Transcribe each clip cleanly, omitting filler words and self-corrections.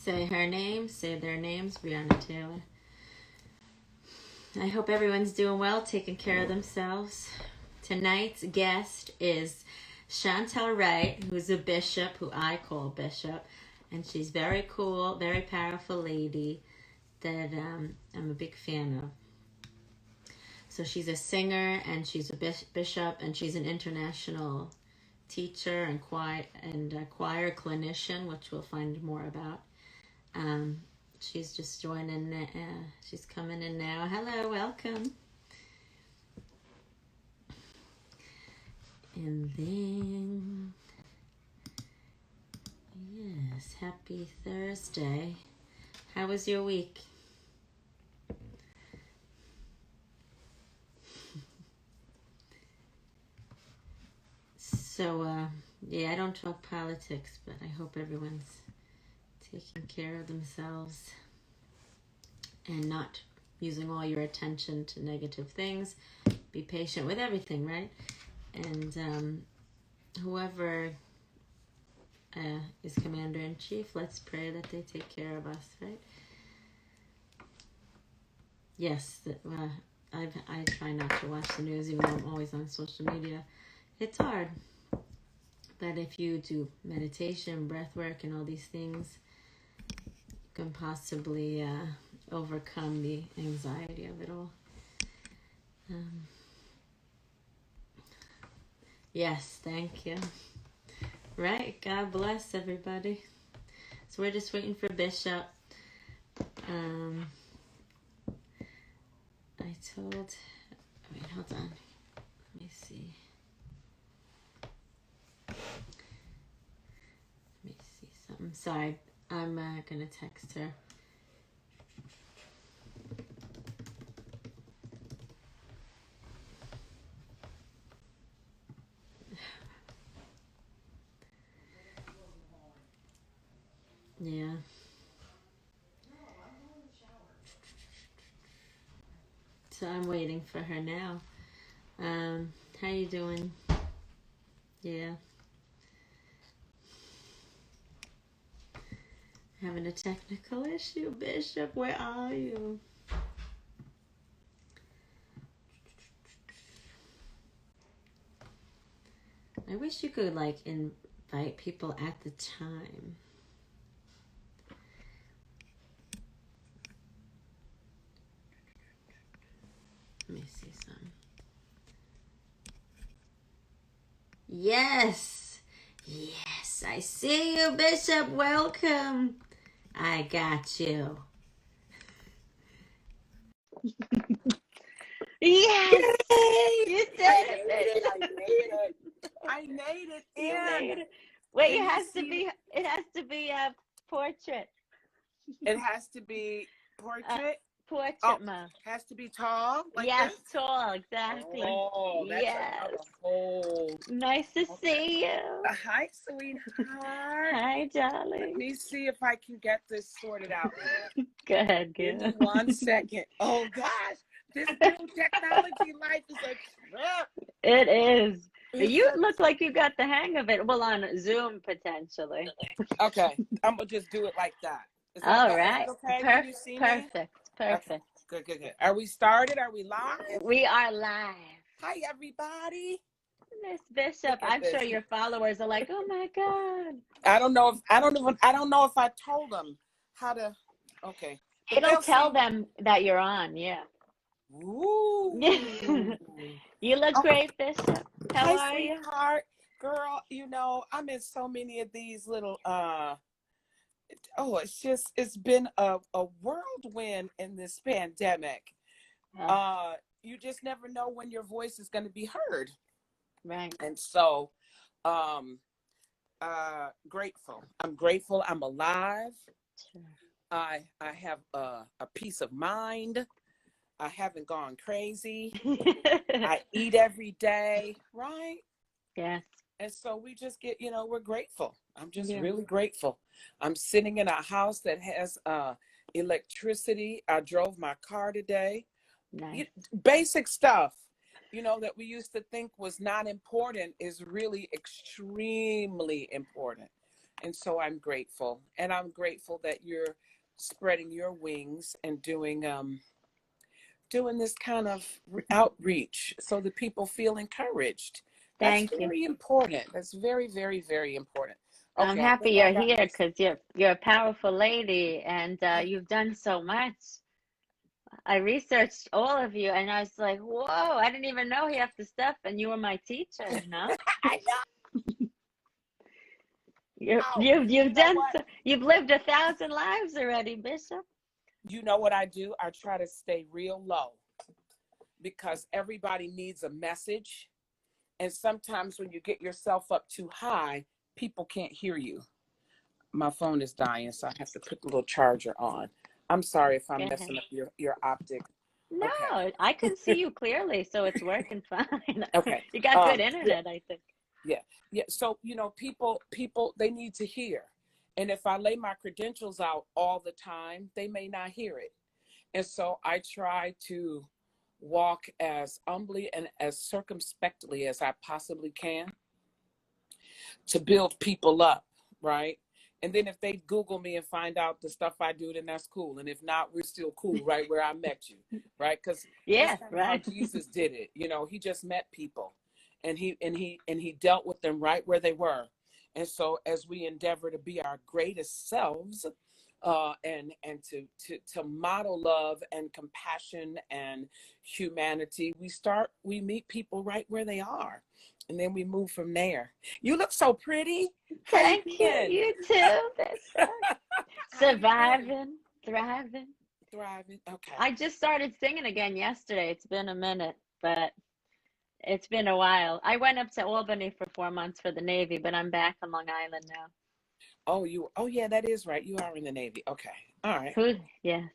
Say her name, say their names, Brianna Taylor. I hope everyone's doing well, taking care of themselves. Tonight's guest is Chantel Wright, who's a bishop, who I call bishop. And she's very cool, very powerful lady that I'm a big fan of. So she's a singer and she's a bishop and she's an international teacher and choir clinician, which we'll find more about. She's just joining. She's coming in now. Hello, welcome. And then, yes, happy Thursday. How was your week? So, I don't talk politics, but I hope everyone's taking care of themselves and not using all your attention to negative things. Be patient with everything, right? And whoever is Commander-in-Chief, let's pray that they take care of us, right? Yes, I try not to watch the news, even though I'm always on social media. It's hard. But if you do meditation, breath work, and all these things, you can possibly overcome the anxiety of it all. Yes, thank you. Right, God bless everybody. So we're just waiting for Bishop. Wait, hold on. Let me see. I'm sorry. I'm gonna text her. Yeah. So I'm waiting for her now. How you doing? Yeah. Having a technical issue, Bishop. Where are you? I wish you could invite people at the time. Let me see some. Yes. Yes, I see you, Bishop. Welcome. I got you. Yes! Yay! You said it. I made it You in. made it. Wait, Can it you has see- to be a portrait. It has to be portrait. Portrait, Ma. Has to be tall. Like Yes, this? tall, exactly. Oh, that's Yes. another whole. Nice to see you. Hi, sweetheart. Hi, darling. Let me see if I can get this sorted out. Good. Give me 1 second. Oh gosh, this new technology life is a trip. It is. It's You a- look like you got the hang of it. Well, on Zoom, potentially. Okay, I'm gonna just do it like that. Is All that right. okay? Can you see me? Perfect. Good. Are we started? Are we live? We are live. Hi, everybody. Miss Bishop, Look at I'm sure this. your followers are like, oh my God. I don't know if I told them how to. Okay. But It'll they'll tell see. them that you're on, yeah. Ooh. You look great, Bishop. How Hi, are you? sweetheart. Girl, I'm in so many of these little it's been a whirlwind in this pandemic. You just never know when your voice is going to be heard. Right. And so grateful. I'm grateful I'm alive. Sure. I have a peace of mind. I haven't gone crazy. I eat every day, right? Yes. And so we just get, we're grateful. I'm just really grateful. I'm sitting in a house that has electricity. I drove my car today. Nice. Basic stuff, that we used to think was not important is really extremely important. And so I'm grateful. And I'm grateful that you're spreading your wings and doing this kind of outreach so that people feel encouraged. That's Thank you. very important. That's very, very, very important. I'm Okay, I happy think I you're got here my. because you're a powerful lady and you've done so much. I researched all of you and I was like, whoa, I didn't even know half the stuff, and you were my teacher, you know? I know. You've You know done what? so, you've lived 1,000 lives already, Bishop. You know what I do? I try to stay real low because everybody needs a message. And sometimes when you get yourself up too high, people can't hear you. My phone is dying, so I have to put the little charger on. I'm sorry if Go I'm ahead. messing up your optic. Okay. No, I can see you clearly, so it's working fine. Okay. You got good Yeah, internet, I think. yeah. So, people, they need to hear. And if I lay my credentials out all the time, they may not hear it. And so I try to walk as humbly and as circumspectly as I possibly can to build people up, right? And then if they Google me and find out the stuff I do, then that's cool. And if not, we're still cool, right where I met you, right? Because that's Yeah, kind of how right. Jesus did it. He just met people, and he dealt with them right where they were. And so as we endeavor to be our greatest selves, and to model love and compassion and humanity, we meet people right where they are, and then we move from there. You look so pretty. How you Thank you. been? You too, Bishop. How you been? Surviving, thriving. Thriving. Okay. I just started singing again yesterday. It's been a minute, but it's been a while. I went up to Albany for 4 months for the Navy, but I'm back on Long Island now. Oh yeah, that is right. You are in the Navy. Okay. All right. Who? Yes.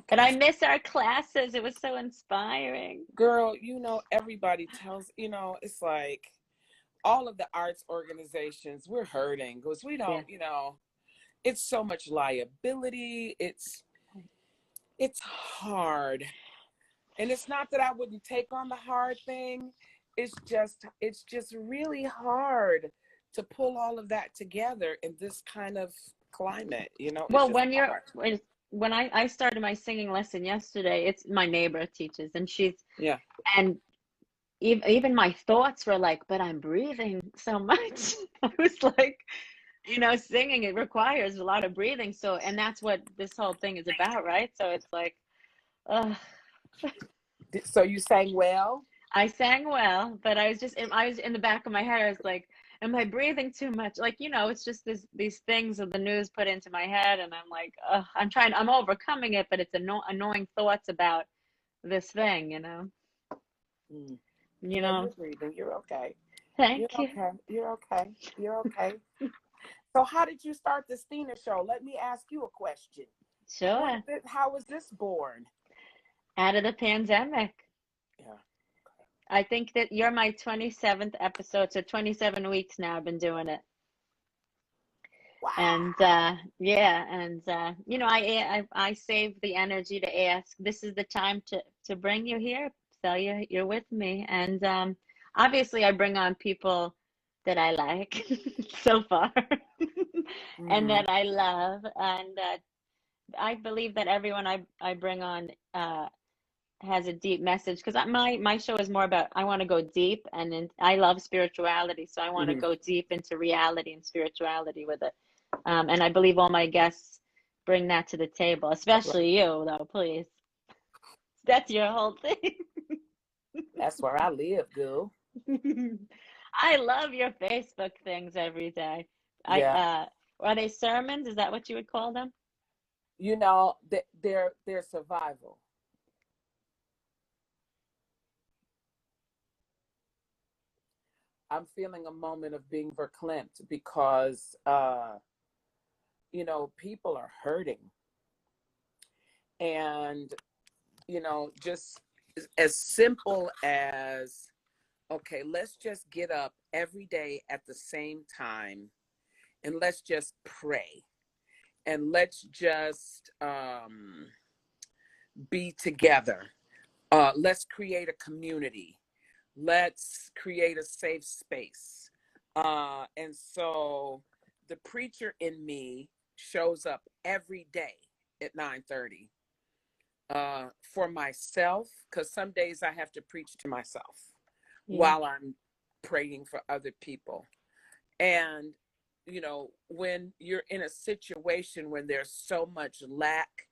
But Okay. I miss our classes. It was so inspiring. Girl, everybody tells, it's like all of the arts organizations, we're hurting because we Yeah. don't, it's so much liability. It's hard. And it's not that I wouldn't take on the hard thing. It's just really hard to pull all of that together in this kind of climate. It's Well, just hard. when I started my singing lesson yesterday, it's my neighbor teaches, and Yeah. and even my thoughts were like, but I'm breathing so much. I was like, singing, it requires a lot of breathing. So, and that's what this whole thing is about, right? So it's like, ugh. So you sang well? I sang well, but I was in the back of my head. I was like, am I breathing too much? Like, it's just these things that the news put into my head, and I'm like, ugh, I'm overcoming it, but it's annoying thoughts about this thing, Mm. you Yeah, know. you're breathing. You're okay. You're Thank you. okay. You're okay. You're okay. So how did you start the Stina Show? Let me ask you a question. Sure. How was this born? Out of the pandemic. Yeah. I think that you're my 27th episode, so 27 weeks now I've been doing it. Wow. And yeah, and I save the energy to ask. This is the time to bring you here, so you're with me. And obviously, I bring on people that I like so far, and Mm-hmm. that I love, and I believe that everyone I bring on has a deep message, because my show is more about, I want to go deep, and I love spirituality, so I want to Mm-hmm. go deep into reality and spirituality with it. And I believe all my guests bring that to the table, especially you, though, please. That's your whole thing. That's where I live, girl. I love your Facebook things every day. Yeah. Are they sermons? Is that what you would call them? Their survival. I'm feeling a moment of being verklempt because people are hurting. And just as simple as, okay, let's just get up every day at the same time and let's just pray and let's just be together. Let's create a community. Let's create a safe space. And so the preacher in me shows up every day at 9:30 for myself, because some days I have to preach to myself while I'm praying for other people. And, you know, when you're in a situation when there's so much lack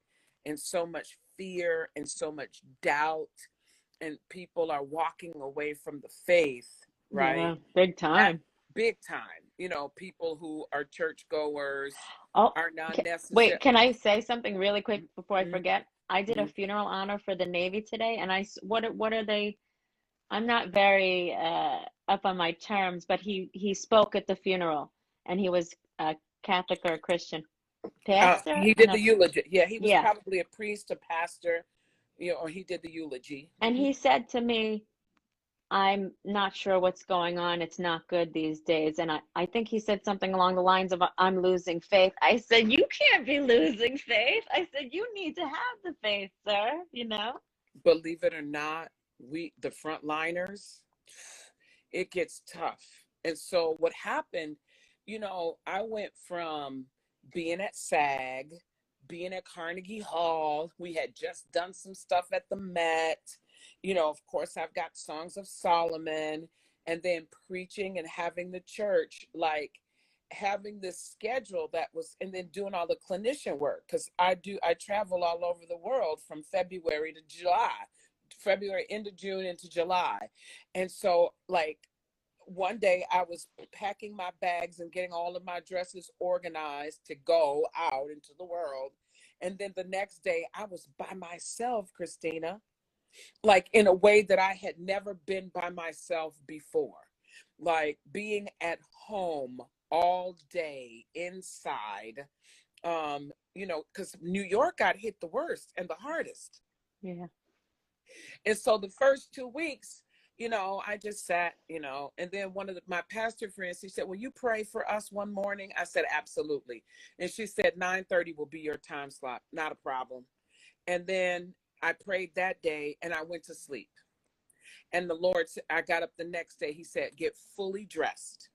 and so much fear and so much doubt, and people are walking away from the faith, right? Yeah, big time. Big time. You know, people who are churchgoers Oh, are not necessary. wait, can I say something really quick before I Mhm, forget? I did a mhm. funeral honor for the Navy today, and what are they? I'm not very up on my terms, but he spoke at the funeral, and he was a Catholic or a Christian pastor, He and did the eulogy. Yeah, he was yeah, probably a priest, a pastor, you know, or he did the eulogy. and he said to me, I'm not sure what's going on. It's not good these days. And I think he said something along the lines of, I'm losing faith. I said, you can't be losing faith. I said, you need to have the faith, sir, you know? Believe it or not, the frontliners, it gets tough. And so what happened, you know, I went from being at SAG, being at Carnegie Hall. We had just done some stuff at the Met. You know, of course, I've got Songs of Solomon, and then preaching and having the church, like having this schedule that was, and then doing all the clinician work, because I travel all over the world from February to July, February into June into July. And so, like, one day I was packing my bags and getting all of my dresses organized to go out into the world. And then the next day I was by myself, Christina, like in a way that I had never been by myself before. Like being at home all day inside, you know, because New York got hit the worst and the hardest. Yeah. And so the first 2 weeks, you know, I just sat, you know, and then my pastor friends, she said, will you pray for us one morning? I said, absolutely. And she said, 9:30 will be your time slot. Not a problem. And then I prayed that day and I went to sleep. And the Lord said, I got up the next day. He said, get fully dressed.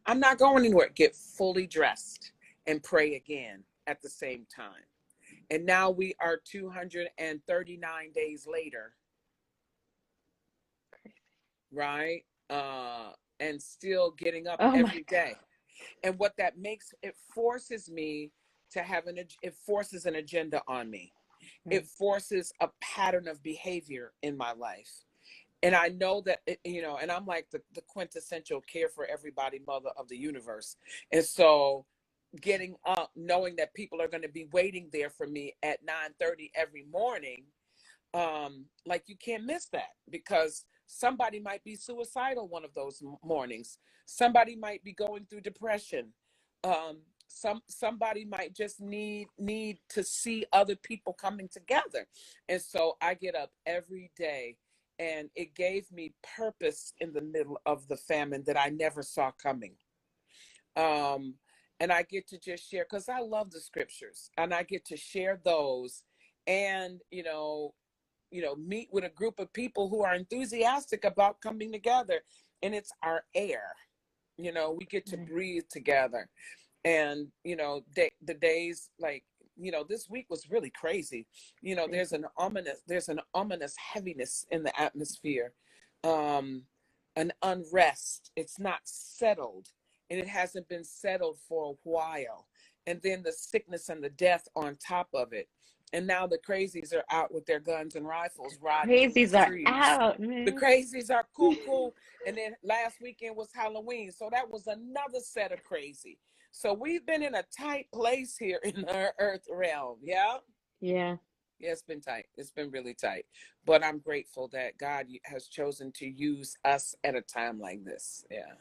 I'm not going anywhere. Get fully dressed and pray again at the same time. And now we are 239 days later, right? And still getting up Oh my every day. And what that makes, it forces me to have it forces an agenda on me. God. It forces a pattern of behavior in my life. And I know that, you know, and I'm like the quintessential care for everybody mother of the universe. And so getting up, knowing that people are going to be waiting there for me at 9:30 every morning, like you can't miss that, because somebody might be suicidal one of those mornings. Somebody might be going through depression. Somebody might just need to see other people coming together. And so I get up every day, and it gave me purpose in the middle of the famine that I never saw coming. And I get to just share, because I love the scriptures, and I get to share those, and meet with a group of people who are enthusiastic about coming together. And it's our air, we get to breathe together. And the days, like, this week was really crazy. There's an ominous heaviness in the atmosphere, an unrest. It's not settled, and it hasn't been settled for a while. And then the sickness and the death on top of it. And now the crazies are out with their guns and rifles riding through the Crazies are streets. out, The man. crazies are cool. And then last weekend was Halloween. So that was another set of crazy. So we've been in a tight place here in the earth realm. Yeah. Yeah. Yeah, it's been tight. It's been really tight. But I'm grateful that God has chosen to use us at a time like this. Yeah.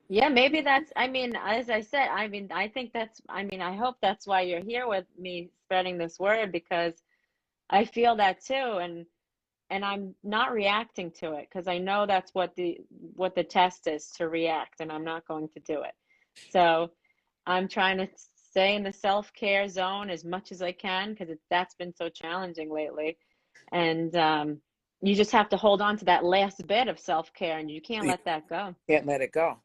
Yeah, maybe that's, I mean, as I said, I mean, I think that's, I mean, I hope that's why you're here with me spreading this word, because I feel that too. And I'm not reacting to it, because I know that's what the test is, to react, and I'm not going to do it. So I'm trying to stay in the self-care zone as much as I can, because that's been so challenging lately. And you just have to hold on to that last bit of self-care, and you can't You let that go. can't let it go.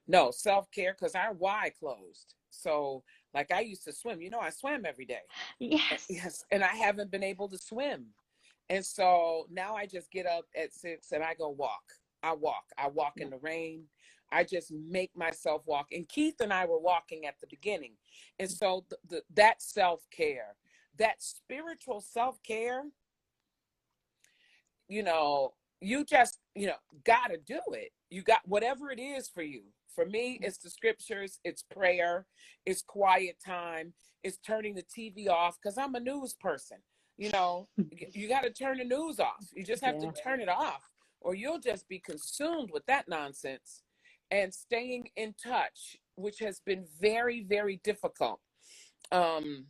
No, self-care, because our Y closed. So like I used to swim, I swam every day. Yes. Yes, and I haven't been able to swim. And so now I just get up at 6 and I go walk. I walk in the rain. I just make myself walk. And Keith and I were walking at the beginning. And so that self-care, that spiritual self-care, you just, got to do it. You got whatever it is for you. For me, it's the scriptures, it's prayer, it's quiet time, it's turning the TV off because I'm a news person. You got to turn the news off. You just have to turn it off, or you'll just be consumed with that nonsense. And staying in touch, which has been very, very difficult. You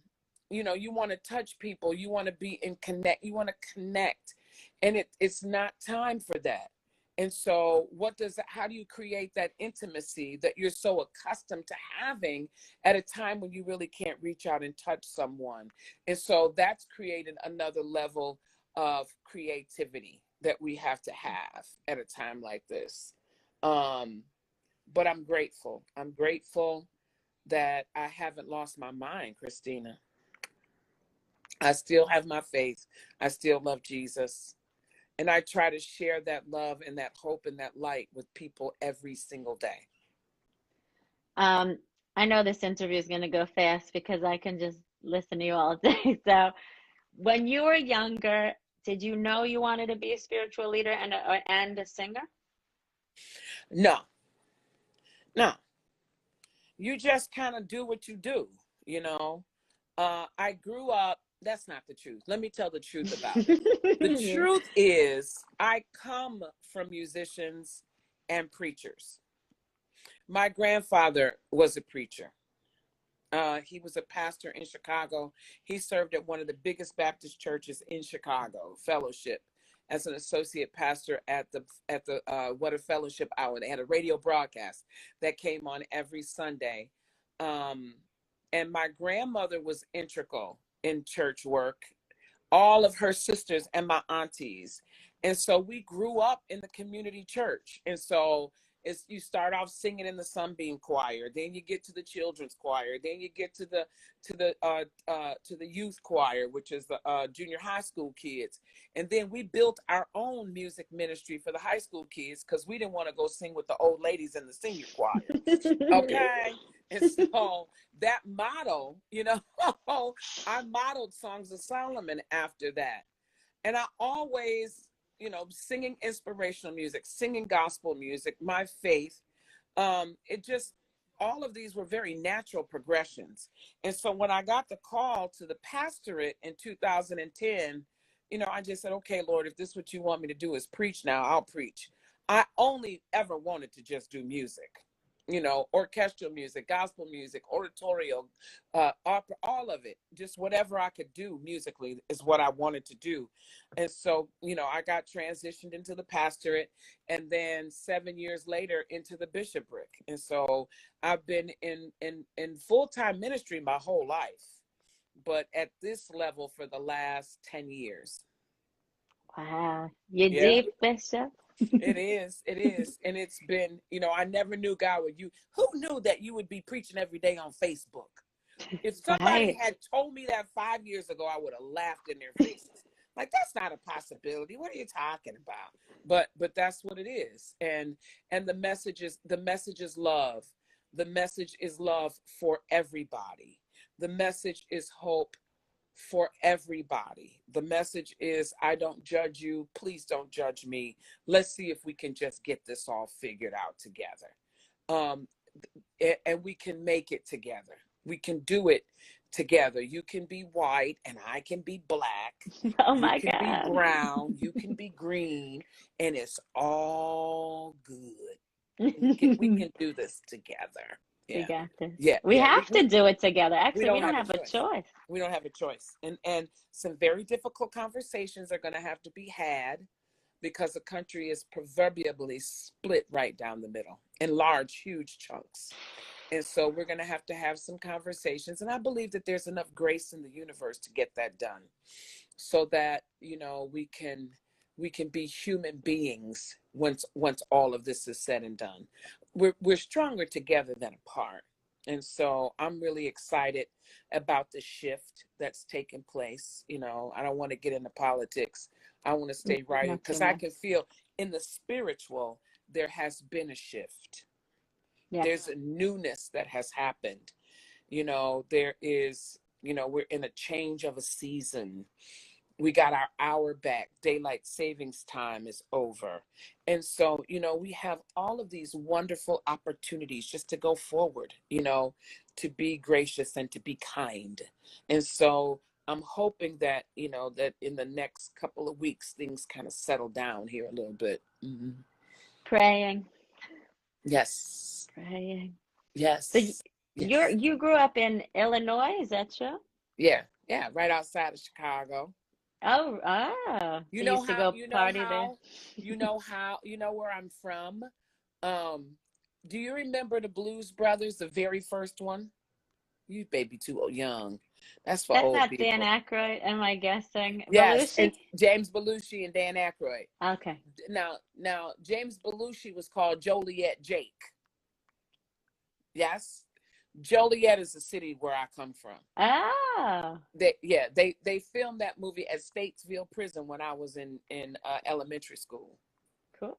want to touch people, you want to be in connect, you want to connect, and it's not time for that. And so how do you create that intimacy that you're so accustomed to having at a time when you really can't reach out and touch someone? And so that's created another level of creativity that we have to have at a time like this. But I'm grateful that I haven't lost my mind, Christina. I still have my faith. I still love Jesus. And I try to share that love and that hope and that light with people every single day. I know this interview is going to go fast because I can just listen to you all day. So, when you were younger, did you know you wanted to be a spiritual leader and a singer? No. You just kind of do what you do, I grew up. That's not the truth. Let me tell the truth about it. The truth is, I come from musicians and preachers. My grandfather was a preacher. He was a pastor in Chicago. He served at one of the biggest Baptist churches in Chicago, Fellowship, as an associate pastor at the What a Fellowship Hour. They had a radio broadcast that came on every Sunday. And my grandmother was integral in church work, all of her sisters and my aunties. And so we grew up in the community church. And so you start off singing in the Sunbeam Choir, then you get to the children's choir, then you get to the youth choir, which is the junior high school kids. And then we built our own music ministry for the high school kids because we didn't want to go sing with the old ladies in the senior choir. Okay. And so that motto, I modeled Songs of Solomon after that. And I always, singing inspirational music, singing gospel music, my faith, all of these were very natural progressions. And so when I got the call to the pastorate in 2010, I just said, okay, Lord, if this is what you want me to do is preach now, I'll preach. I only ever wanted to just do music. Orchestral music, gospel music, oratorio, opera, all of it, just whatever I could do musically is what I wanted to do. And so, I got transitioned into the pastorate and then 7 years later into the bishopric. And so I've been in full-time ministry my whole life, but at this level for the last 10 years. Wow. You're deep, Bishop. It is. And it's been, I never knew who knew that you would be preaching every day on Facebook? If somebody had told me that 5 years ago, I would have laughed in their faces. Like, that's not a possibility. What are you talking about? But that's what it is. And the message is love. The message is love for everybody. The message is hope for everybody. The message is, I don't judge you. Please don't judge me. Let's see if we can just get this all figured out together. And we can make it together. We can do it together. You can be white and I can be black. Oh my God. You can be brown. You can be green. And it's all good. We can do this together. Yeah. We got this. Yeah. We have to do it together. Actually, we don't have a choice. We don't have a choice. And some very difficult conversations are going to have to be had because the country is proverbially split right down the middle in large, huge chunks. And so we're going to have some conversations. And I believe that there's enough grace in the universe to get that done so that, we can we can be human beings once all of this is said and done. We're stronger together than apart. And so I'm really excited about the shift that's taken place. You know, I don't want to get into politics. I want to stay right, Not too because I much. can feel in the spiritual there has been a shift. Yes. There's a newness that has happened. You know, there is, you know, we're in a change of a season. We got our hour back. Daylight savings time is over. And so, you know, we have all of these wonderful opportunities just to go forward, you know, to be gracious and to be kind. And so I'm hoping that, you know, that in the next couple of weeks, things kind of settle down here a little bit. Praying, Yes. praying. So Yes. Yes. you grew up in Illinois, is that true? Yeah. Yeah. Right outside of Chicago. Oh, You so you know used to how, go party there? you know where I'm from. Um, do you remember the Blues Brothers, the very first one? You baby too young. That's for That's old not Dan people. Aykroyd, am I guessing? Yes, and Belushi? James Belushi and Dan Aykroyd. Okay. Now James Belushi was called Joliet Jake. Yes, Joliet is the city where I come from. Oh, They filmed that movie at Statesville Prison when I was in elementary school. cool.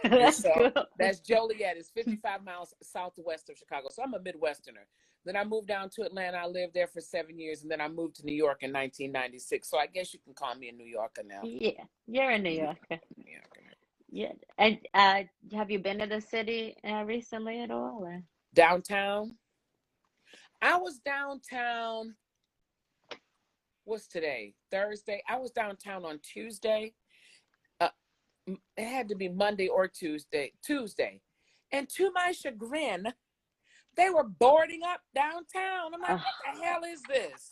And That's so cool. that's Joliet. It's 55 miles southwest of Chicago. So I'm a Midwesterner. Then I moved down to Atlanta. I lived there for 7 years, and then I moved to New York in 1996. So I guess you can call me a New Yorker now. Yeah, you're a New New Yorker. Yorker. Yeah. And have you been to the city recently at all? Or? Downtown. I was downtown. What's today? Thursday. I was downtown on Tuesday. It had to be Monday or Tuesday. And to my chagrin, they were boarding up downtown. I'm like, what the hell is this?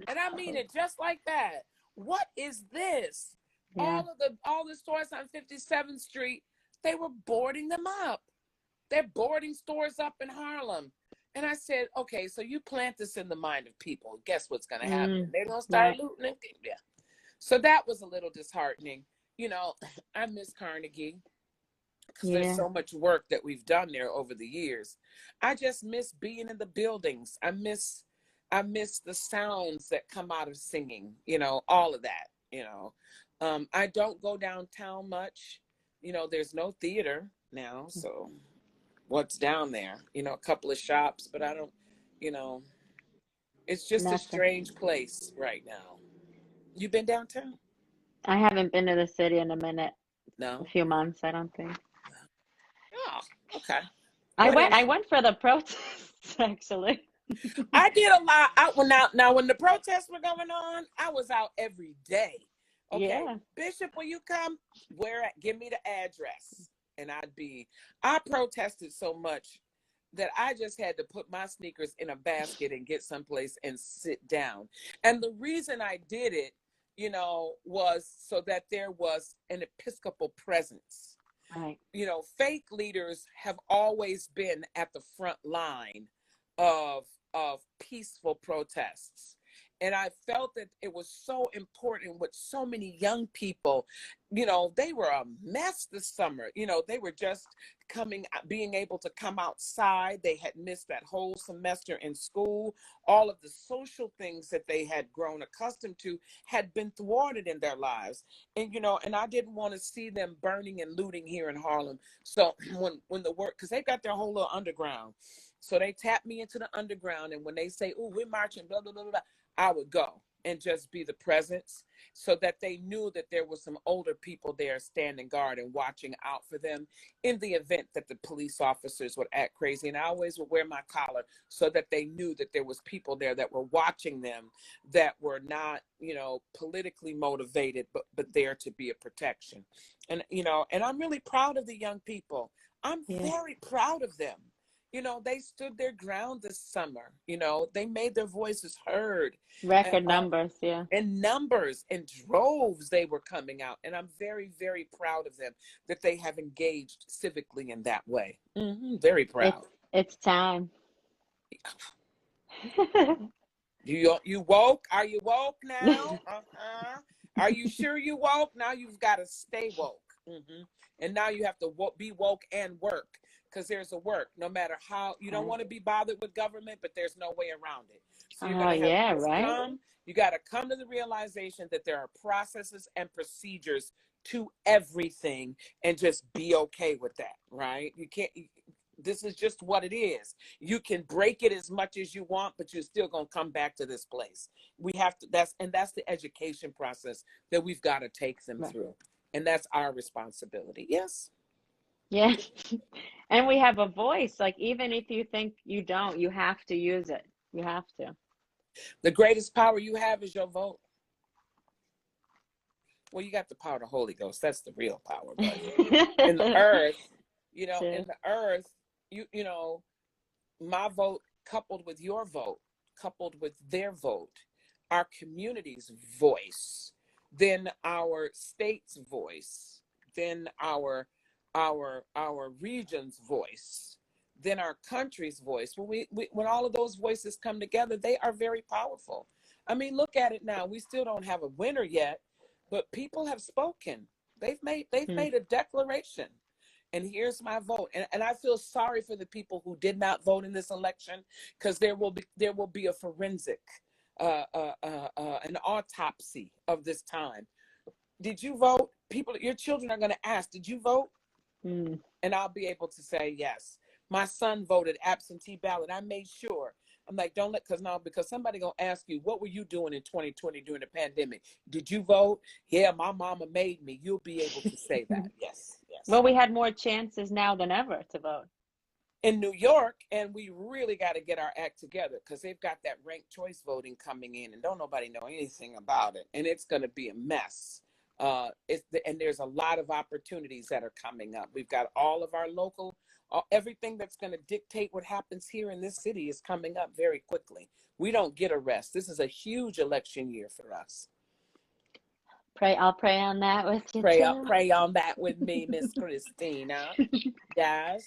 And I mean it just like that. What is this? Yeah. All the stores on 57th Street, they were boarding them up. They're boarding stores up in Harlem. And I said, okay, so you plant this in the mind of people. Guess what's going to happen? They're going to start Right. looting. Yeah. So that was a little disheartening. You know, I miss Carnegie because there's so much work that we've done there over the years. I just miss being in the buildings. I miss the sounds that come out of singing, you know, all of that, you know. I don't go downtown much. You know, there's no theater now, so what's down there? You know, a couple of shops, but I don't, you know, it's just a Nothing. strange place right now. You been downtown? I haven't been to the city in a minute. No. A few months, I don't think. Oh, okay. I went for the protests actually. I did a lot. Now when the protests were going on, I was out every day. Okay, Yeah. Bishop, will you come? Give me the address, and I protested so much that I just had to put my sneakers in a basket and get someplace and sit down. And the reason I did it, you know, was so that there was an Episcopal presence. Right. You know, faith leaders have always been at the front line of peaceful protests. And I felt that it was so important with so many young people. You know, they were a mess this summer. You know, they were just being able to come outside. They had missed that whole semester in school. All of the social things that they had grown accustomed to had been thwarted in their lives. And, you know, and I didn't want to see them burning and looting here in Harlem. So when the work, because they got their whole little underground. So they tapped me into the underground. And when they say, oh, we're marching, blah, blah, blah, blah, I would go and just be the presence so that they knew that there were some older people there standing guard and watching out for them in the event that the police officers would act crazy. And I always would wear my collar so that they knew that there was people there that were watching them, that were not, you know, politically motivated, but there to be a protection. And, you know, and I'm really proud of the young people. I'm very proud of them. You know, they stood their ground this summer. You know, they made their voices heard. Record numbers, yeah. In numbers, in droves, they were coming out. And I'm very, very proud of them that they have engaged civically in that way. Very proud. It's time. You woke? Are you woke now? Are you sure you woke? Now you've got to stay woke. And now you have to be woke and work, because there's a work. No matter how, you don't want to be bothered with government, but there's no way around it. So you're going to have to come. You got to come to the realization that there are processes and procedures to everything, and just be okay with that, right? You can't. This is just what it is. You can break it as much as you want, but you're still going to come back to this place. We have to, that's the education process that we've got to take them through. And that's our responsibility. Yes. Yeah. And we have a voice. Like, even if you think you don't, you have to use it. You have to. The greatest power you have is your vote. Well, you got the power of the Holy Ghost. That's the real power. But in the earth, in the earth, you know, my vote coupled with your vote, coupled with their vote, our community's voice, then our state's voice, then our region's voice, then our country's voice. When all of those voices come together, they are very powerful. I mean, look at it now. We still don't have a winner yet, but people have spoken. They've made a declaration. And here's my vote. And I feel sorry for the people who did not vote in this election, because there will be a forensic, an autopsy of this time. Did you vote? Your children are going to ask, did you vote? And I'll be able to say yes. My son voted absentee ballot. I made sure. I'm like, because somebody gonna ask you, what were you doing in 2020 during the pandemic? Did you vote? Yeah, my mama made me. You'll be able to say that. Yes. Well, we had more chances now than ever to vote in New York, and we really got to get our act together, because they've got that ranked choice voting coming in, and don't nobody know anything about it, and it's going to be a mess. And there's a lot of opportunities that are coming up. We've got all of our local. Everything that's going to dictate what happens here in this city is coming up very quickly. We don't get a rest. This is a huge election year for us. I'll pray on that with you. Pray on that with me, Miss Christina. Yes.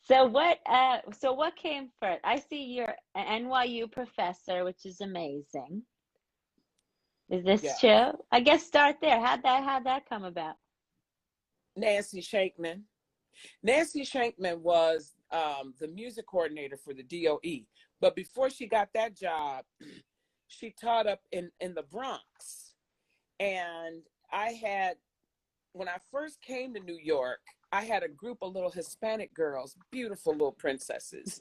So what came first? I see you're an NYU professor, which is amazing. Is this true? I guess start there. How'd that come about? Nancy Shankman. Nancy Shankman was the music coordinator for the DOE. But before she got that job, she taught up in the Bronx. And when I first came to New York, I had a group of little Hispanic girls, beautiful little princesses.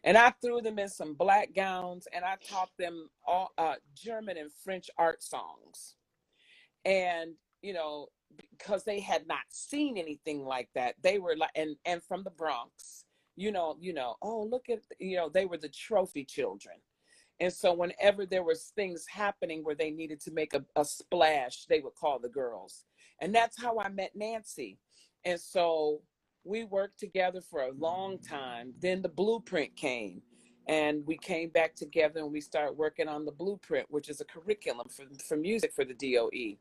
And I threw them in some black gowns, and I taught them all German and French art songs. And, because they had not seen anything like that. They were like, and from the Bronx, oh, look at, they were the trophy children. And so whenever there was things happening where they needed to make a splash, they would call the girls. And that's how I met Nancy. And so we worked together for a long time. Then the blueprint came, and we came back together, and we started working on the blueprint, which is a curriculum for music for the DOE.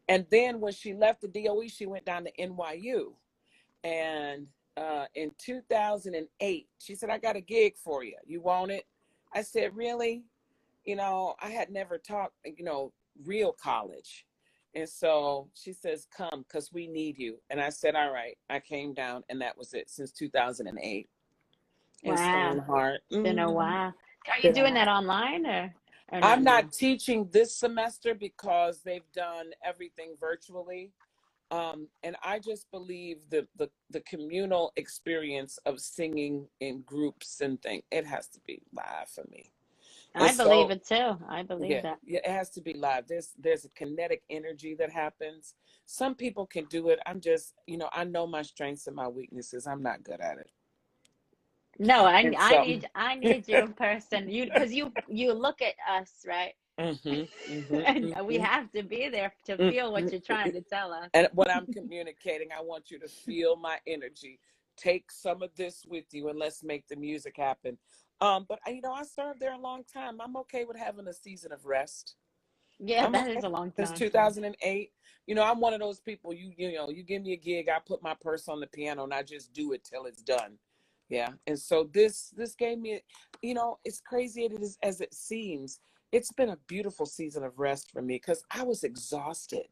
And then when she left the DOE, she went down to NYU. And in 2008, she said, I got a gig for you. You want it? I said, really? I had never taught, real college. And so she says, come, because we need you. And I said, all right. I came down, and that was it since 2008. Wow. It's been a while. Are you doing that online or I'm not teaching this semester because they've done everything virtually. And I just believe the communal experience of singing in groups and things, it has to be live for me. I believe it too. I believe that. Yeah, it has to be live. There's a kinetic energy that happens. Some people can do it. I'm just, I know my strengths and my weaknesses. I'm not good at it. No, I need you in person. Because you look at us, right? And we have to be there to feel what you're trying to tell us. And when I'm communicating, I want you to feel my energy. Take some of this with you, and let's make the music happen. But I served there a long time. I'm okay with having a season of rest. Yeah, that is a long time. Since 2008. I'm one of those people, you give me a gig, I put my purse on the piano, and I just do it till it's done. Yeah. And so this gave me, it's crazy as it seems. it's been a beautiful season of rest for me because I was exhausted.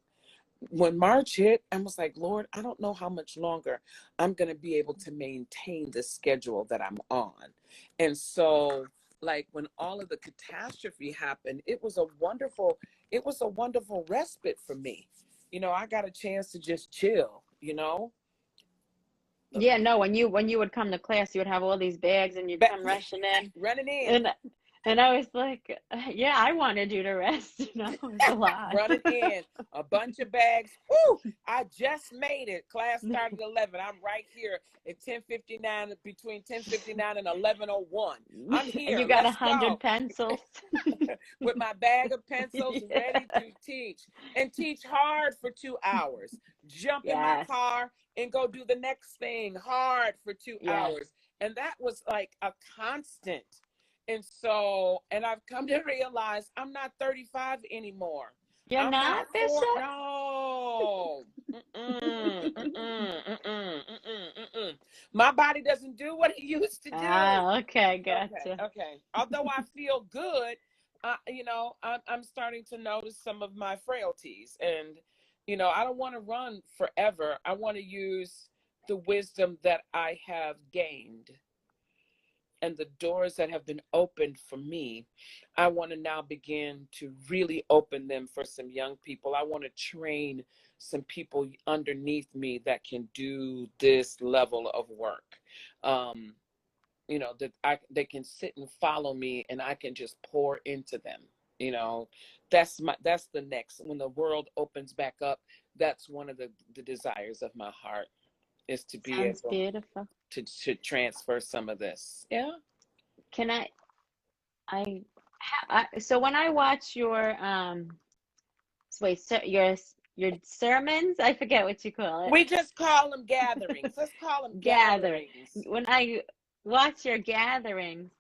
When March hit, I was like, Lord, I don't know how much longer I'm going to be able to maintain the schedule that I'm on. And so, like, when all of the catastrophe happened, it was a wonderful respite for me. You know, I got a chance to just chill, you know. Yeah, no, when you would come to class, you would have all these bags and you'd But come rushing in. running in. And and I was like, yeah, I wanted you to rest, you know, it was a lot. Running in a bunch of bags. Whoo! I just made it. Class started at 11. I'm right here at 10:59, between 10:59 and 11:01. I'm And here. you got Let's go. 100 pencils. With my bag of pencils Yeah. ready to teach and teach hard for 2 hours. Jump in my Yes. car and go do the next thing hard for two Yes. hours. And that was like a constant. And so, and I've come to realize I'm not 35 anymore. You're I'm not not, Bishop? no. My body doesn't do what it used to do. Ah, okay, Okay, gotcha. okay. Although I feel good, you know, I'm starting to notice some of my frailties. And, you know, I don't want to run forever. I want to use the wisdom that I have gained and the doors that have been opened for me. I want to now begin to really open them for some young people. I want to train some people underneath me that can do this level of work. You know, that they can sit and follow me and I can just pour into them. You know, that's the next, when the world opens back up, that's one of the desires of my heart, is to be Sounds able beautiful. to transfer some of this. Yeah. Can so when I watch your wait, your sermons, I forget what you call it. We just call them gatherings. Let's call them Gathering. gatherings. When I watch your gatherings,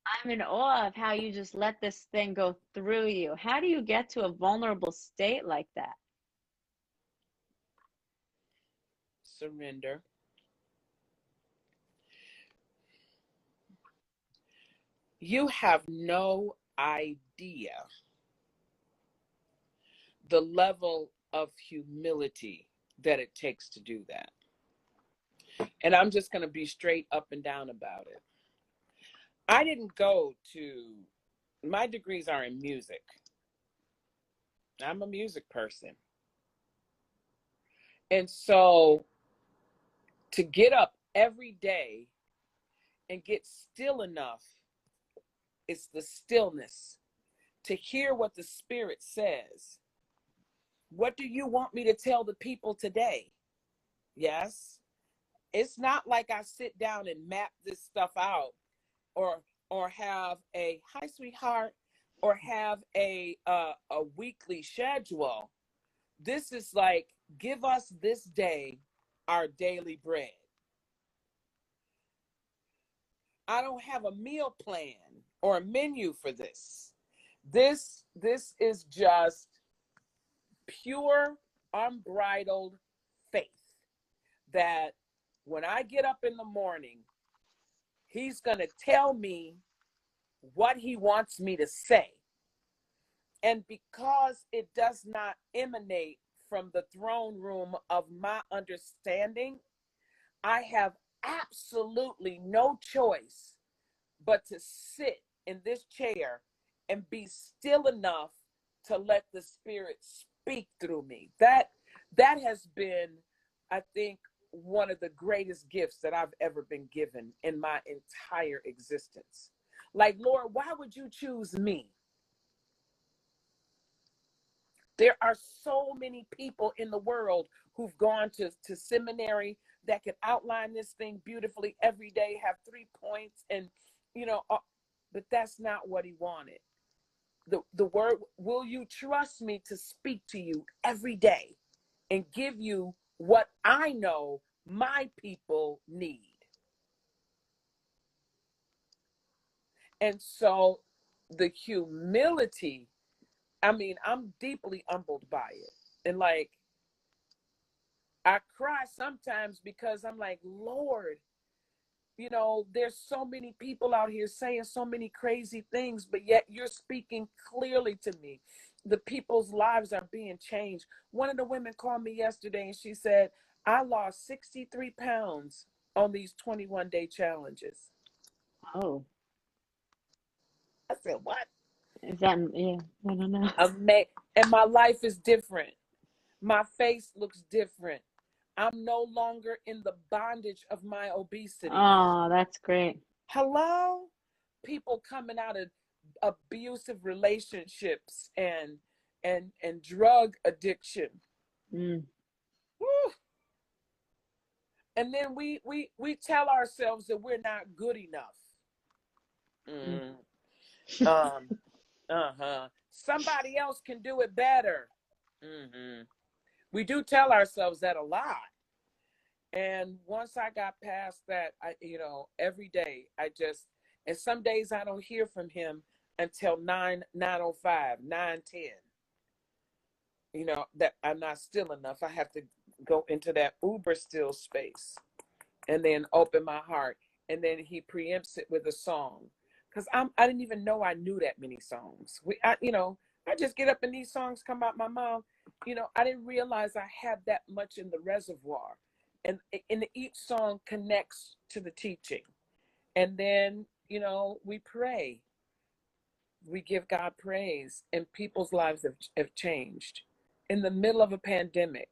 I'm in awe of how you just let this thing go through you. How do you get to a vulnerable state like that? Surrender. You have no idea the level of humility that it takes to do that. And I'm just going to be straight up and down about it. I didn't go to, my degrees are in music. I'm a music person. And so to get up every day and get still enough, it's the stillness to hear what the Spirit says. What do you want me to tell the people today? Yes. It's not like I sit down and map this stuff out, or have a hi sweetheart, or have a weekly schedule. This is like, give us this day our daily bread. I don't have a meal plan or a menu for this. This is just pure, unbridled faith that when I get up in the morning, he's going to tell me what he wants me to say. And because it does not emanate from the throne room of my understanding, I have absolutely no choice but to sit in this chair and be still enough to let the Spirit speak through me. That has been, I think, one of the greatest gifts that I've ever been given in my entire existence. Like, Lord, why would you choose me? There are so many people in the world who've gone to seminary that can outline this thing beautifully every day, have 3 points, and, you know, but that's not what he wanted. The word, will you trust me to speak to you every day and give you what I know my people need? And so the humility, I mean, I'm deeply humbled by it. And like, I cry sometimes because I'm like, Lord, there's so many people out here saying so many crazy things, but yet you're speaking clearly to me. The people's lives are being changed. One of the women called me yesterday and she said, I lost 63 pounds on these 21-day challenges. Oh, I said, what? is that, yeah, I don't know. And my life is different. My face looks different. I'm no longer in the bondage of my obesity. Oh, that's great. Hello? People coming out of abusive relationships and drug addiction. Mm. Woo. And then we tell ourselves that we're not good enough. Somebody else can do it better. We do tell ourselves that a lot. And once I got past that, every day and some days I don't hear from him until 9:05, 9:10. That I'm not still enough. I have to go into that uber still space and then open my heart. And then he preempts it with a song. Because I didn't even know I knew that many songs. I just get up and these songs come out my mouth. I didn't realize I had that much in the reservoir. And each song connects to the teaching. And then, we pray. We give God praise. And people's lives have changed. In the middle of a pandemic,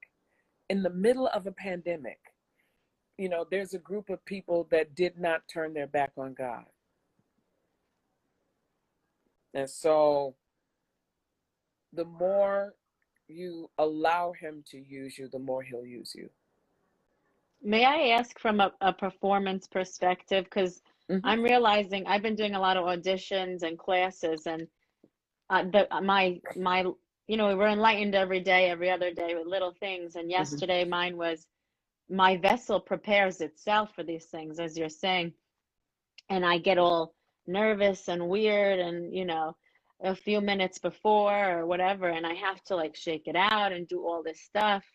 there's a group of people that did not turn their back on God. And so the more you allow him to use you, the more he'll use you. May I ask from a performance perspective? Because I'm realizing I've been doing a lot of auditions and classes, and we're enlightened every day, every other day with little things. And yesterday mine was, my vessel prepares itself for these things, as you're saying. And I get all nervous and weird and, a few minutes before or whatever, and I have to like shake it out and do all this stuff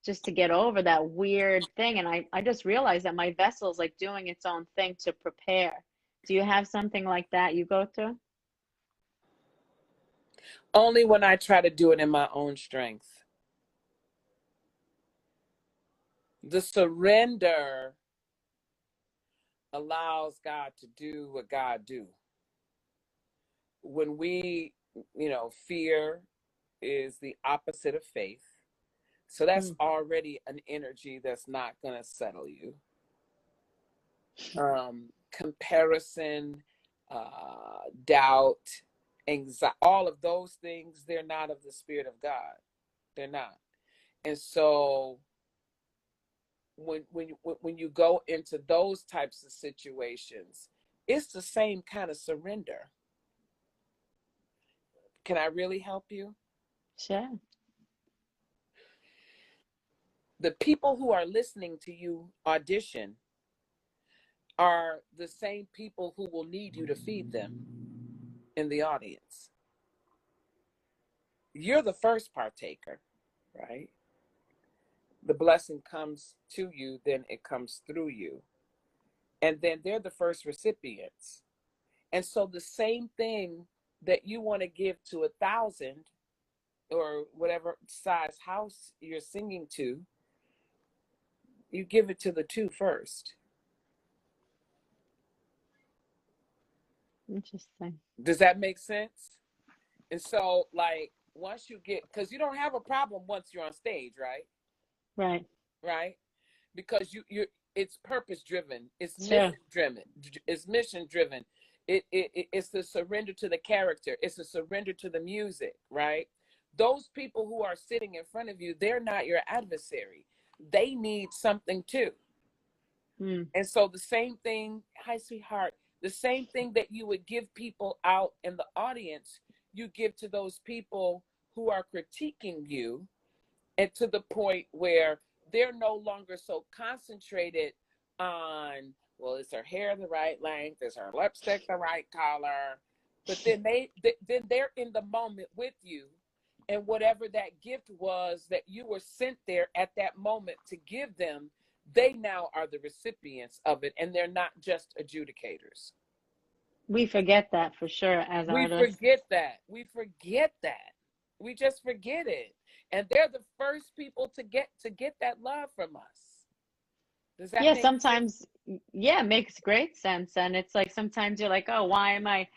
just to get over that weird thing. And I just realized that my vessel is like doing its own thing to prepare. Do you have something like that you go through? Only when I try to do it in my own strength. The surrender allows God to do what God do. When we, fear is the opposite of faith. So that's already an energy that's not going to settle you. Comparison, doubt, anxiety, all of those things, they're not of the Spirit of God. They're not. And so when you go into those types of situations, it's the same kind of surrender. Can I really help you? Sure. The people who are listening to you audition are the same people who will need you to feed them in the audience. You're the first partaker, right? The blessing comes to you, then it comes through you. And then they're the first recipients. And so the same thing that you want to give to 1,000 or whatever size house you're singing to, you give it to the 2 first. Interesting. Does that make sense? And so, like, once you get, because you don't have a problem once you're on stage, right? Right. Right? Because it's purpose driven. It's Sure. mission driven. It's mission driven. It's the surrender to the character. It's the surrender to the music, right? Those people who are sitting in front of you, they're not your adversary. They need something too. And so the same thing, hi, sweetheart, the same thing that you would give people out in the audience, you give to those people who are critiquing you, and to the point where they're no longer so concentrated on, well, is her hair the right length? Is her lipstick the right color? But then then they're in the moment with you. And whatever that gift was that you were sent there at that moment to give them, they now are the recipients of it, and they're not just adjudicators. We forget that for sure as We artists. forget that. We forget that. We just forget it. And they're the first people to get that love from us. Does that Yeah, make sense? sometimes, yeah, it makes great sense. And it's like sometimes you're like, oh, why am I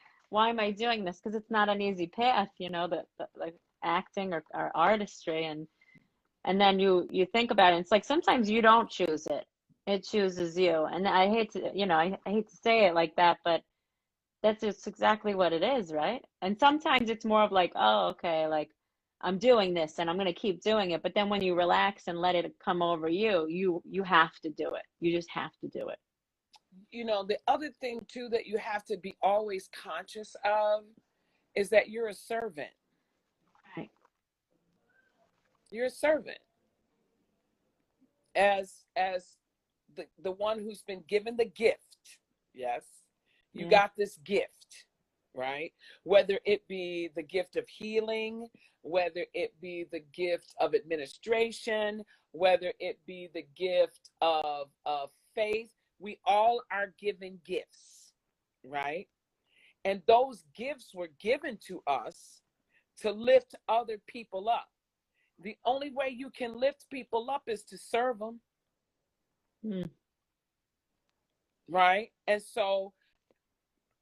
doing this? Because it's not an easy path, you know, the like acting or artistry. And then you think about it, it's like sometimes you don't choose it. It chooses you. And I hate to, you know, I hate to say it like that, but that's just exactly what it is, right? And sometimes it's more of like, oh, okay, like I'm doing this and I'm going to keep doing it. But then when you relax and let it come over you, you have to do it. You just have to do it. You know, the other thing too that you have to be always conscious of is that you're a servant. Right. You're a servant. As the one who's been given the gift. Yes. You Yeah. got this gift, right? Whether it be the gift of healing, whether it be the gift of administration, whether it be the gift of faith, we all are given gifts, right? And those gifts were given to us to lift other people up. The only way you can lift people up is to serve them. Mm. Right? And so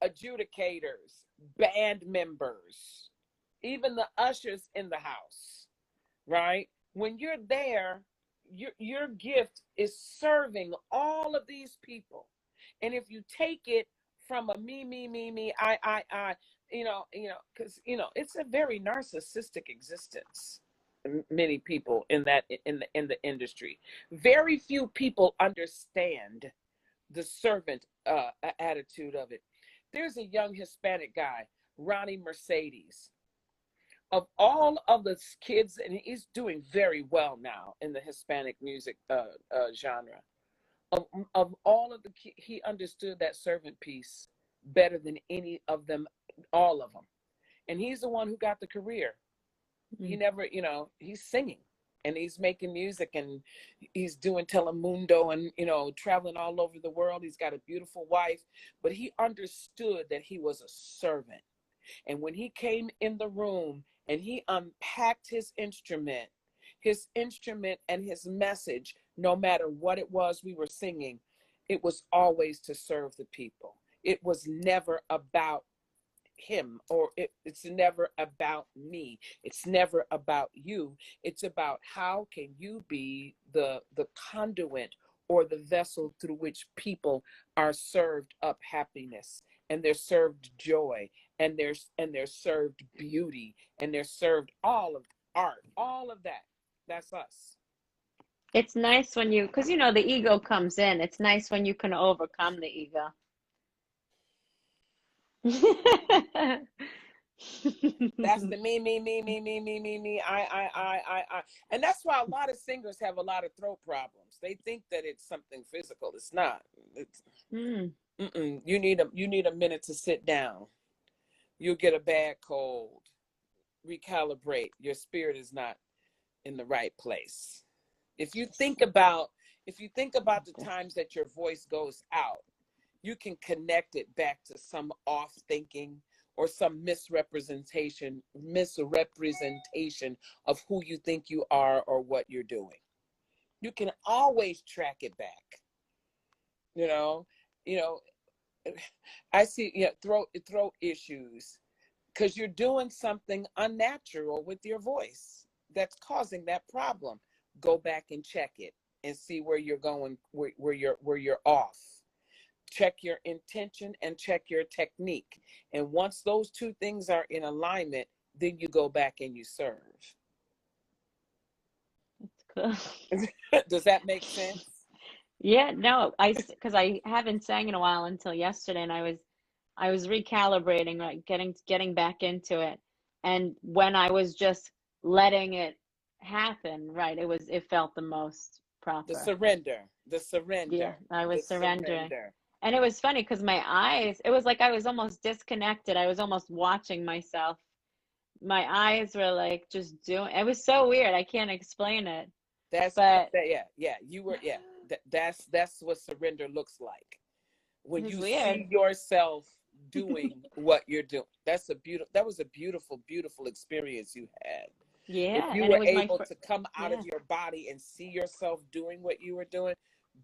adjudicators, band members, even the ushers in the house, right? When you're there, your gift is serving all of these people. And if you take it from a me, I, because it's a very narcissistic existence. Many people in the industry. Very few people understand the servant attitude of it. There's a young Hispanic guy, Ronnie Mercedes. Of all of the kids, and he's doing very well now in the Hispanic music genre. Of all of the kids, he understood that servant piece better than any of them, all of them. And he's the one who got the career. He never, he's singing and he's making music and he's doing Telemundo and, traveling all over the world. He's got a beautiful wife, but he understood that he was a servant. And when he came in the room and he unpacked his instrument and his message, no matter what it was we were singing, it was always to serve the people. It was never about him, or it's never about me. It's never about you. It's about how can you be the conduit or the vessel through which people are served up happiness, and they're served joy, and they're served beauty, and they're served all of art, all of that. That's us. It's nice when you, because the ego comes in. It's nice when you can overcome the ego. That's the me, I. And that's why a lot of singers have a lot of throat problems. They think that it's something physical. It's not. It's, You need a minute to sit down. You'll get a bad cold. Recalibrate. Your spirit is not in the right place. If you think about the times that your voice goes out, you can connect it back to some off thinking or some misrepresentation of who you think you are or what you're doing. You can always track it back. I see throat issues because you're doing something unnatural with your voice that's causing that problem. Go back and check it and see where you're going, where you're off. Check your intention and check your technique. And once those two things are in alignment, then you go back and you serve. That's cool. Does that make sense? Yeah, no, because I haven't sang in a while until yesterday, and I was recalibrating, like getting back into it. And when I was just letting it happen, right, it felt the most proper. The surrender. Yeah, I was surrendering. And it was funny because my eyes, it was like I was almost disconnected. I was almost watching myself. My eyes were like just doing, it was so weird. I can't explain it. Yeah. You were, That's what surrender looks like. When It's you weird. see yourself doing what you're doing. That was a beautiful, beautiful experience you had. If Yeah, you and it were was my able first. to come out Yeah, of your body and see yourself doing what you were doing,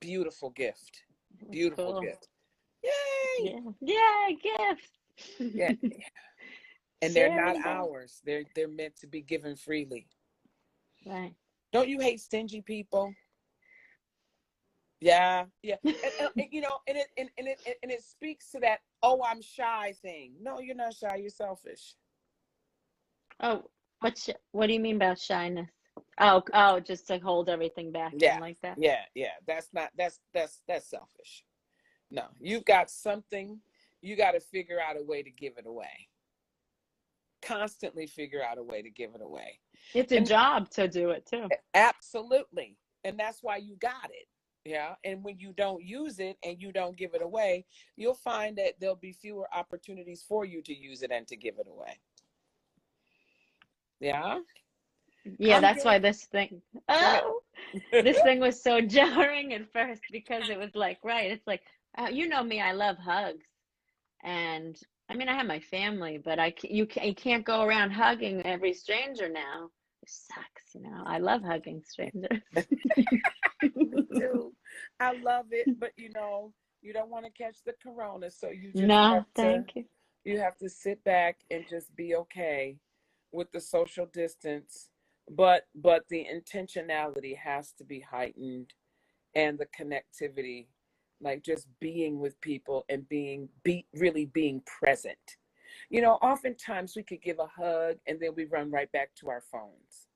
beautiful gift. it was Beautiful cool. gift. Yay! Yeah, yeah, gifts. Yeah. And they're not Sharing that. ours. They're meant to be given freely. Right. Don't you hate stingy people? Yeah, yeah, and you know, and it speaks to that. Oh, I'm shy thing. No, you're not shy. You're selfish. Oh, what do you mean about shyness? Oh, just to hold everything back in Yeah, like that. yeah. That's not. That's selfish. No, you've got something. You got to figure out a way to give it away. Constantly figure out a way to give it away. It's a And job to do it too. absolutely, and that's why you got it. Yeah, and when you don't use it and you don't give it away, you'll find that there'll be fewer opportunities for you to use it and to give it away. Yeah, Yeah, I'm that's getting. why this thing. Go ahead. Oh, this thing was so jarring at first because it was like, right, it's like, you know me, I love hugs. And I mean, I have my family, but you can't go around hugging every stranger now. It sucks, you know. I love hugging strangers. Me too. I love it, but you don't want to catch the corona, so No, thank you. you have to sit back and just be okay with the social distance, but the intentionality has to be heightened, and the connectivity, like just being with people and really being present. Oftentimes we could give a hug and then we run right back to our phones,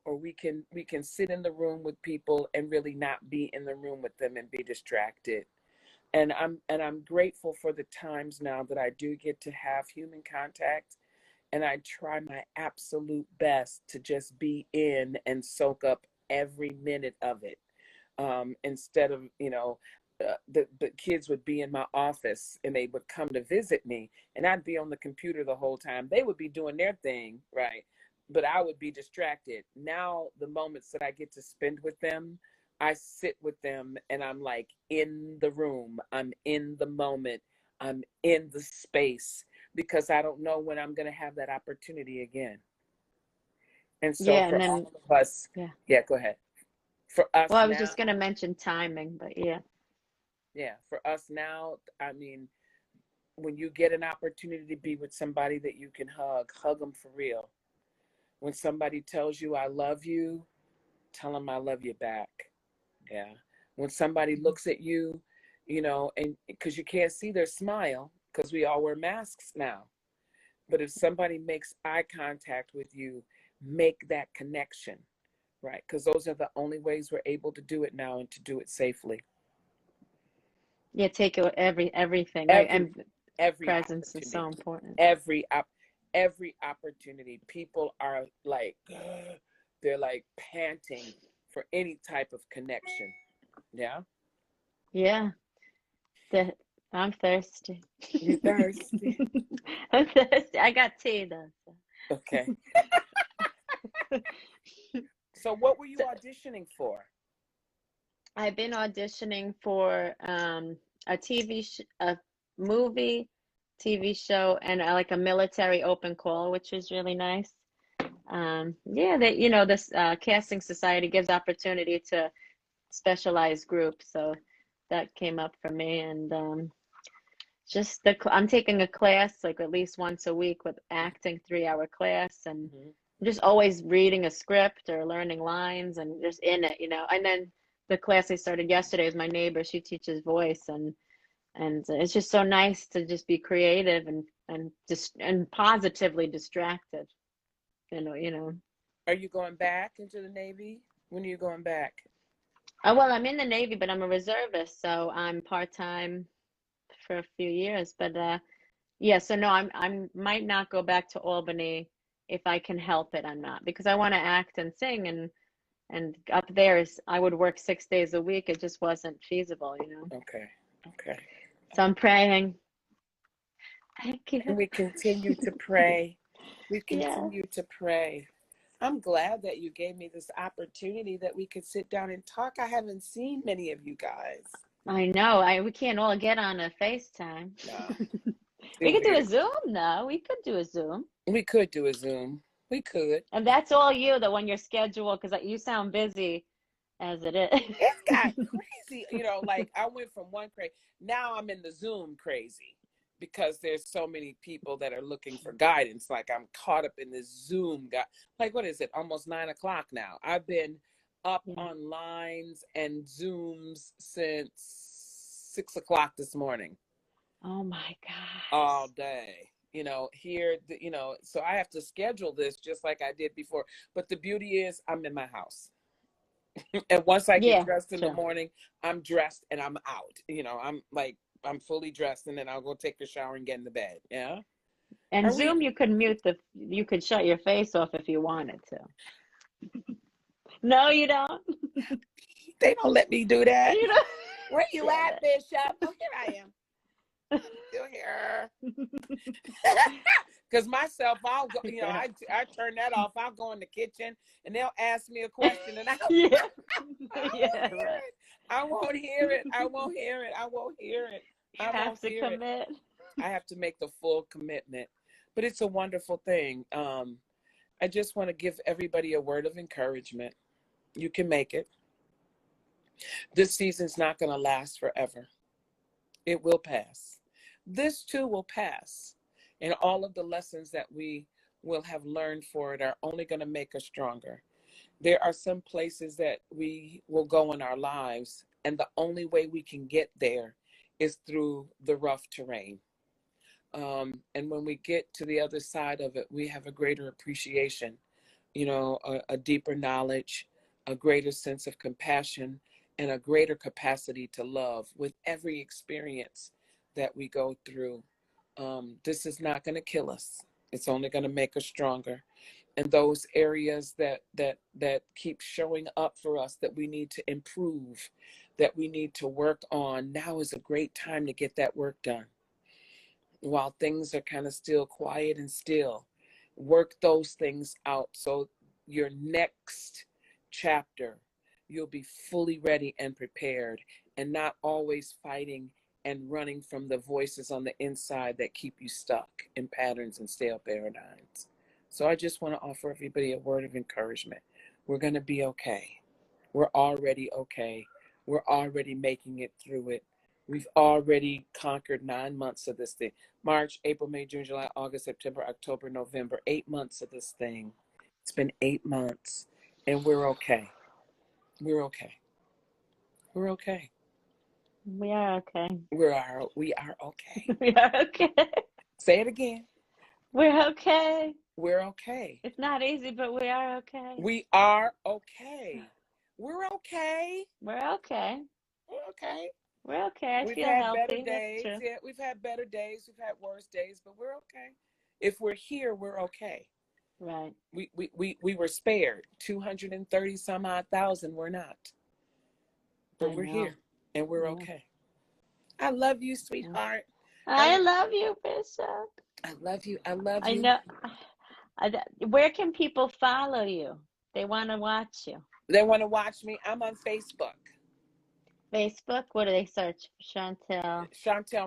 or we can sit in the room with people and really not be in the room with them and be distracted. And I'm grateful for the times now that I do get to have human contact, and I try my absolute best to just be in and soak up every minute of it. Instead of, the kids would be in my office and they would come to visit me, and I'd be on the computer the whole time. They would be doing their thing, right? But I would be distracted. Now, the moments that I get to spend with them, I sit with them and I'm like in the room, I'm in the moment, I'm in the space, because I don't know when I'm going to have that opportunity again. And so Yeah, and for then all of us, yeah. yeah, go ahead. For us Well, I was now, just gonna mention timing, but yeah. yeah, for us now, I mean, when you get an opportunity to be with somebody that you can hug them for real. When somebody tells you I love you, tell them I love you back. Yeah. When somebody looks at you, and because you can't see their smile because we all wear masks now. But if somebody makes eye contact with you, make that connection, right? Because those are the only ways we're able to do it now, and to do it safely. Yeah, take it everything, right? Every And every presence is so opportunity, important. every opportunity. People are like, they're like panting for any type of connection. Yeah. Yeah. The I'm thirsty. You thirsty? I'm thirsty. I got tea though. Okay. So what were you So auditioning for? I've been auditioning for a movie, TV show, and like a military open call, which is really nice. Yeah, this casting society gives opportunity to specialized groups, so that came up for me, and I'm taking a class like at least once a week with acting, 3-hour class, and Mhm. I'm just always reading a script or learning lines and just in it, And then the class I started yesterday is my neighbor. She teaches voice, and it's just so nice to just be creative and just and positively distracted. You know. Are you going back into the Navy? When are you going back? Oh, well, I'm in the Navy, but I'm a reservist, so I'm part-time for a few years. But yeah, so no, I'm might not go back to Albany if I can help it. I'm not, because I want to act and sing, and up there is I would work 6 days a week. It just wasn't feasible. Okay. Okay. So I'm praying. Thank And you. we continue to pray. We Yeah. continue to pray. I'm glad that you gave me this opportunity that we could sit down and talk. I haven't seen many of you guys. I know. We can't all get on a FaceTime. No, We too could do a weird. Zoom, though. We could do a Zoom. We could do a Zoom. We could. And that's all you, the one you're scheduled, because you sound busy as it It's got is. crazy. You know, like I went from one crazy. Now I'm in the Zoom crazy because there's so many people that are looking for guidance. Like I'm caught up in this Zoom guy. Like, what is it? Almost 9 o'clock now. I've been up Yeah. on lines and Zooms since 6 o'clock this morning. Oh my gosh. All day. You know, here, you know, so I have to schedule this just like I did before. But the beauty is I'm in my house. And once I get Yeah, dressed in the true. morning, I'm dressed and I'm out. You know, I'm fully dressed and then I'll go take a shower and get in the bed. Yeah. And Are Zoom, we? you could shut your face off if you wanted to. No, you don't. They don't let me do that. You don't. Where you Damn at, Bishop? Oh, here I am. Still here. Because myself, I'll go, you know, I turn that off. I'll go in the kitchen and they'll ask me a question and Yeah. I Yeah, won't hear right. it. I won't hear it. I won't hear it. I won't hear it. You I have won't to hear it. commit. I have to make the full commitment. But it's a wonderful thing. I just want to give everybody a word of encouragement. You can make it. This season's not going to last forever. It will pass. This too will pass. And all of the lessons that we will have learned for it are only going to make us stronger. There are some places that we will go in our lives, and the only way we can get there is through the rough terrain. And when we get to the other side of it, we have a greater appreciation, you know, a deeper knowledge, a greater sense of compassion, and a greater capacity to love with every experience that we go through. This is not going to kill us. It's only going to make us stronger. And those areas that keep showing up for us that we need to improve, that we need to work on, now is a great time to get that work done. While things are kind of still quiet and still, work those things out so your next chapter, you'll be fully ready and prepared and not always fighting and running from the voices on the inside that keep you stuck in patterns and stale paradigms. So I just want to offer everybody a word of encouragement. We're going to be okay. We're already okay. We're already making it through it. We've already conquered 9 months of this thing. March, April, May, June, July, August, September, October, November. 8 months of this thing. It's been 8 months, and we're okay. We're okay. We're okay. We are okay. We are okay. We are okay. Say it again. We're okay. We're okay. It's not easy, but we are okay. We are okay. We're okay. We're okay. We're okay. We're okay. I We've feel had healthy. better days. That's true. Yeah, we've had better days. We've had worse days, but we're okay. If we're here, we're okay. Right. We were spared. 230 some odd thousand we're not. But we're here and we're okay. I love you, sweetheart. I love you, Bishop. I love you. I love you. I know. Where can people follow you? They want to watch you. They want to watch me. I'm on Facebook. Facebook? What do they search? Chantel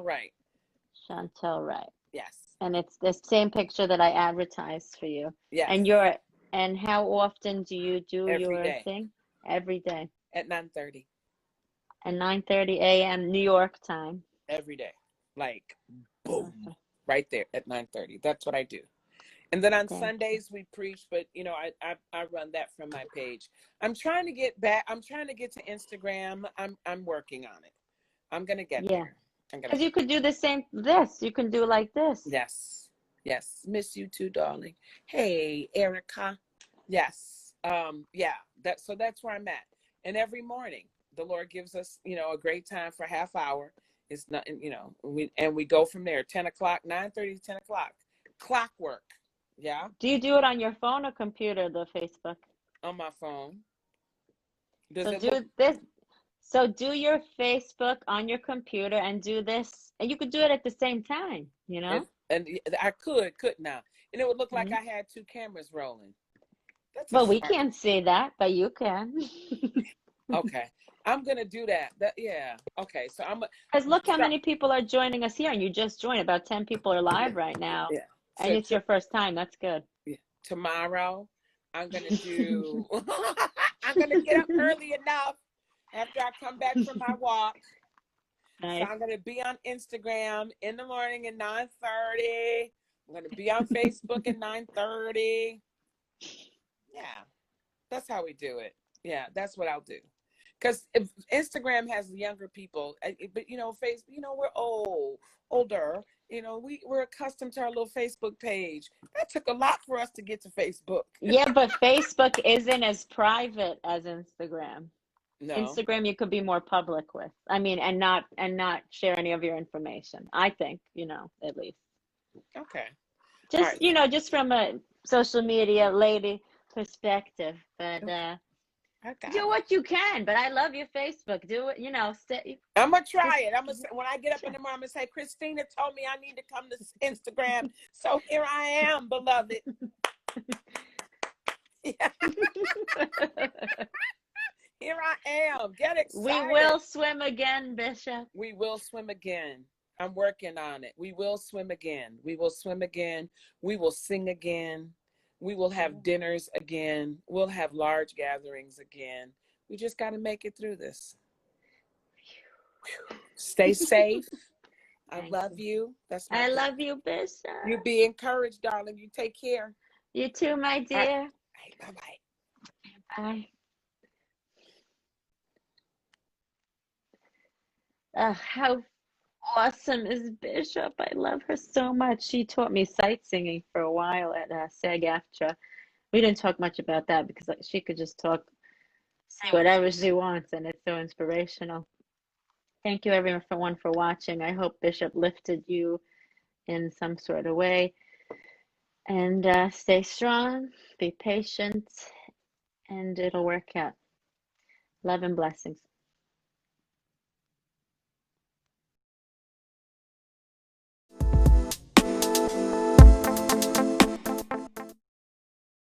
Wright. Chantel Wright. Yes. And it's the same picture that I advertised for you. Yes. And how often do you do Every your day. thing? Every day. At 9:30. At 9:30 a.m. New York time. Every day. Like, boom. Right there at 9:30. That's what I do. And then on Sundays we preach, but you know, I run that from my page. I'm trying to get back. I'm trying to get to Instagram. I'm working on it. I'm gonna get there. Because you could do the same. You can do like this. Yes. Miss you too, darling. Hey, Erica. Yes. Yeah. That's where I'm at. And every morning, the Lord gives us, you know, a great time for half hour. It's not, you know, we go from there. 10 o'clock, 9:30 to 10 o'clock. Clockwork. Yeah. Do you do it on your phone or computer, the Facebook? On my phone. So do your Facebook on your computer and do this, and you could do it at the same time, you know? And I couldn't I? And it would look like I had two cameras rolling. That's a Well, we smart. can't see that, but you can. Okay. I'm gonna do that. Yeah. Okay. So I'm Because look how start. many people are joining us here, and you just joined. About 10 people are live right now, Yeah. and So it's your first time. That's good. yeah, tomorrow I'm gonna do. I'm gonna get up early enough after I come back from my walk. So Nice. I'm gonna be on Instagram in the morning at 9:30. I'm gonna be on Facebook at 9:30. Yeah, that's how we do it. Yeah, that's what I'll do. Because if Instagram has younger people, but we're older. We're accustomed to our little Facebook page. That took a lot for us to get to Facebook. Yeah, but Facebook isn't as private as Instagram. No. Instagram you could be more public with. I mean, and not share any of your information. I think, at least. Okay. All Just, right. just from a social media lady perspective. But I got do it. what you can. But I love your Facebook. Do it, I'm gonna try it. When I get up in the morning, I'm gonna say, Christina told me I need to come to Instagram, so here I am, beloved. Yeah. Here I am. Get excited. We will swim again, Bishop. We will swim again. I'm working on it. We will swim again. We will swim again. We will sing again. We will have dinners again. We'll have large gatherings again. We just got to make it through this. Stay safe. I love you. That's my I love you, Bishop. You be encouraged, darling. You take care. You too, my dear. Right. Bye-bye. Bye. How awesome is Bishop? I love her so much. She taught me sight singing for a while at SAG-AFTRA. We didn't talk much about that because she could just say whatever she wants, and it's so inspirational. Thank you, everyone, for watching. I hope Bishop lifted you in some sort of way. And stay strong, be patient, and it'll work out. Love and blessings.